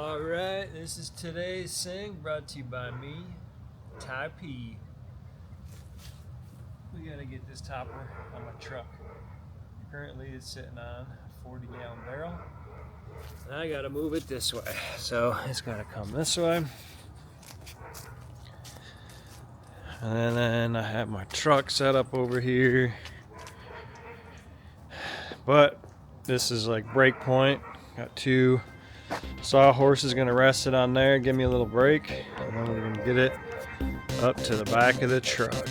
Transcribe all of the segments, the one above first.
Alright, this is today's sing brought to you by me, Ty P. We gotta get this topper on my truck. Currently it's sitting on a 40-gallon barrel. And I gotta move it this way. So it's gotta come this way. And then I have my truck set up over here. But this is like brake point. Got two sawhorses gonna rest it on there, give me a little break, and then we're gonna get it up to the back of the truck.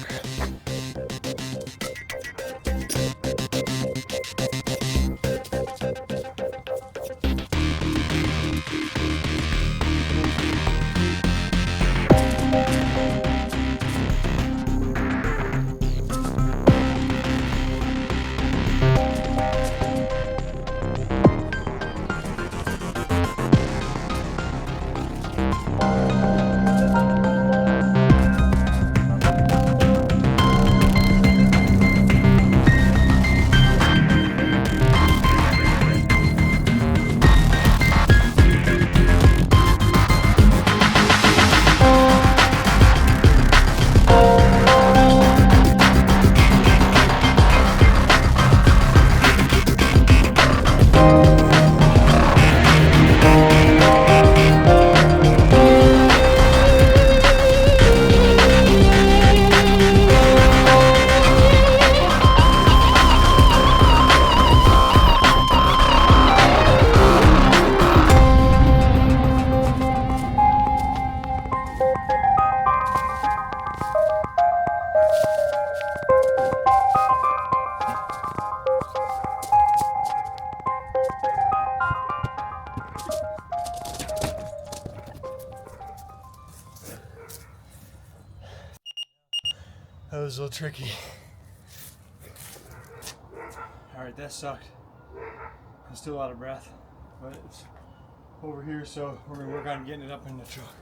That was a little tricky. Alright, that sucked. I'm still out of breath, but it's over here, so we're gonna work on getting it up in the truck.